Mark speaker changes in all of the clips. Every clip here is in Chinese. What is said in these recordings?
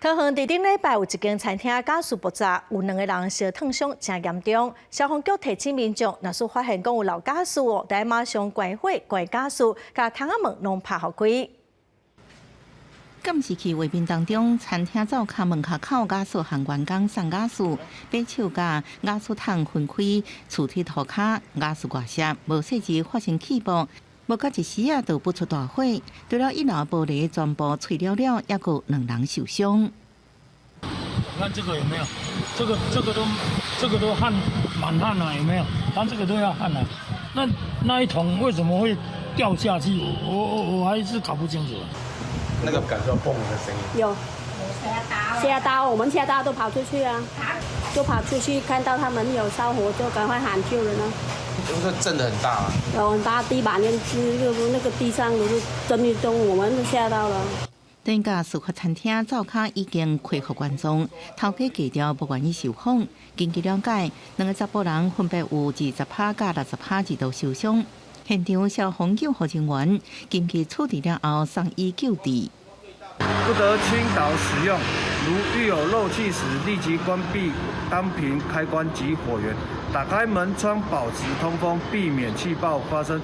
Speaker 1: 桃园伫顶礼拜有一间餐厅加速爆炸，有2个人烧烫伤真严重。消防局提醒民众，若是发现讲有漏加速，得马上关火、关加速，甲窗仔门拢拍好开。
Speaker 2: 监视器画面当中，餐厅灶骹门口加速向员工送加速，把手甲加速筒分开，厝体涂骹加速外泄，无细节发生起爆。无到一时啊，就不出大火。除了1楼玻璃全部碎了了，也有2人受伤。
Speaker 3: 你看这个有没有？这个都焊满焊了，有没有？它这个都要焊了。那一桶为什么会掉下去？我还是搞不清楚。
Speaker 4: 那个感受嘣的声音。
Speaker 5: 有。下刀，我们下刀都跑出去啊，就跑出去看到他们有烧火，就赶快喊救人了。
Speaker 4: 这个震得很大啊！
Speaker 5: 有很大，地板跟那个地上都是震一动，我们都吓到了。
Speaker 2: 等甲事发餐厅灶骹已经恢复原状，头家低调不愿意受访。根据了解，2个查甫人分别有20%甲60%几度受伤。现场消防救护人员紧急处理了后送医救治。
Speaker 6: 不得倾倒使用，如遇有漏气时，立即关闭单屏开关及火源，打开门窗保持通风，避免气爆发生。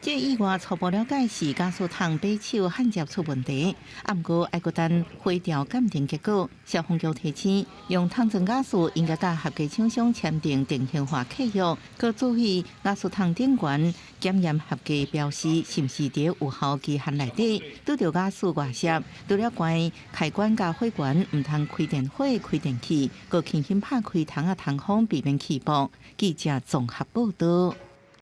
Speaker 2: 这意外初步了解是加速筒把手焊接出问题，不过要搁等火调鉴定结果。消防局提醒，用汤针加速应该甲合格厂商签订定型化契约，搁注意加速筒顶悬检验合格标示是毋是伫有效期限内底。拄着加速外泄，除了关开关甲火源唔通开电火、开电器，搁轻轻拍开窗仔通风，避免起爆。记者综合报道。